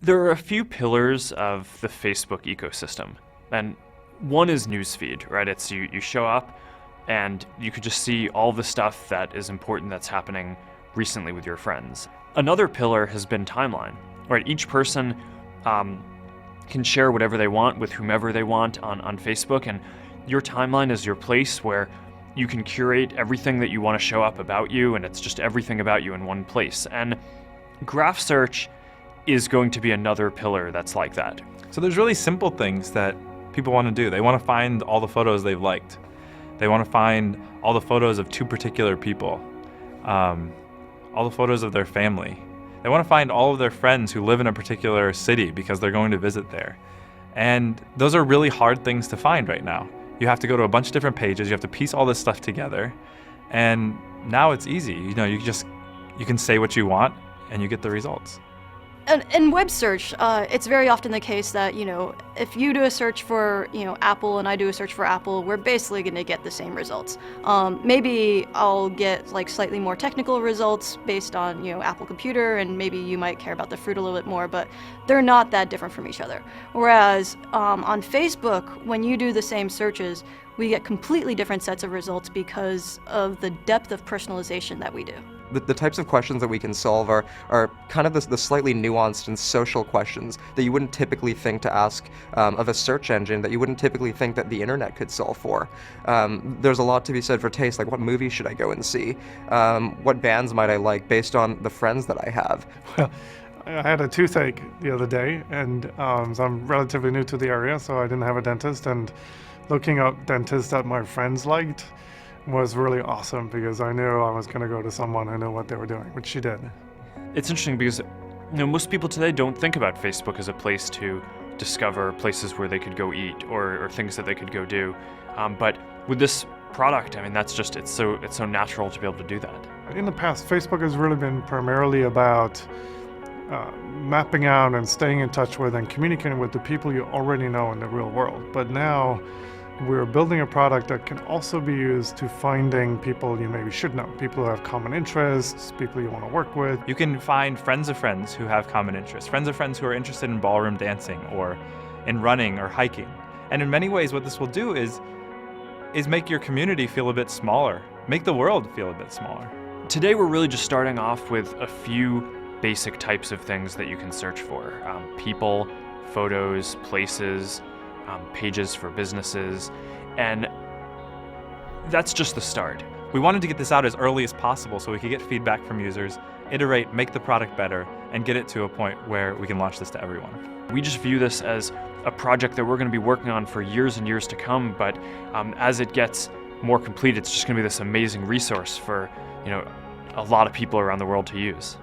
There are a few pillars of the Facebook ecosystem, and one is newsfeed, right? It's you show up and you could just see all the stuff that is important that's happening recently with your friends. Another pillar has been timeline, right? Each person can share whatever they want with whomever they want on Facebook, and your timeline is your place where you can curate everything that you want to show up about you, and it's just everything about you in one place. And graph search is going to be another pillar that's like that. So there's really simple things that people want to do. They want to find all the photos they've liked. They want to find all the photos of two particular people, all the photos of their family. They want to find all of their friends who live in a particular city because they're going to visit there. And those are really hard things to find right now. You have to go to a bunch of different pages, you have to piece all this stuff together, and now it's easy. You can say what you want and you get the results. And in web search, it's very often the case that, if you do a search for, Apple and I do a search for Apple, we're basically going to get the same results. Maybe I'll get slightly more technical results based on, Apple Computer, and maybe you might care about the fruit a little bit more, but they're not that different from each other. Whereas on Facebook, when you do the same searches, we get completely different sets of results because of the depth of personalization that we do. The types of questions that we can solve are kind of the slightly nuanced and social questions that you wouldn't typically think to ask of a search engine, that you wouldn't typically think that the internet could solve for. There's a lot to be said for taste, like what movie should I go and see? What bands might I like based on the friends that I have? Well, I had a toothache the other day, and so I'm relatively new to the area, so I didn't have a dentist, and looking up dentists that my friends liked was really awesome because I knew I was going to go to someone who knew what they were doing, which she did. It's interesting because most people today don't think about Facebook as a place to discover places where they could go eat or things that they could go do. But with this product, it's so natural to be able to do that. In the past, Facebook has really been primarily about mapping out and staying in touch with and communicating with the people you already know in the real world. But now we're building a product that can also be used to finding people you maybe should know, people who have common interests, people you want to work with. You can find friends of friends who have common interests, friends of friends who are interested in ballroom dancing or in running or hiking. And in many ways, what this will do is make your community feel a bit smaller, make the world feel a bit smaller. Today, we're really just starting off with a few basic types of things that you can search for. People, photos, places, pages for businesses, and that's just the start. We wanted to get this out as early as possible so we could get feedback from users, iterate, make the product better, and get it to a point where we can launch this to everyone. We just view this as a project that we're going to be working on for years and years to come, but as it gets more complete, it's just going to be this amazing resource for a lot of people around the world to use.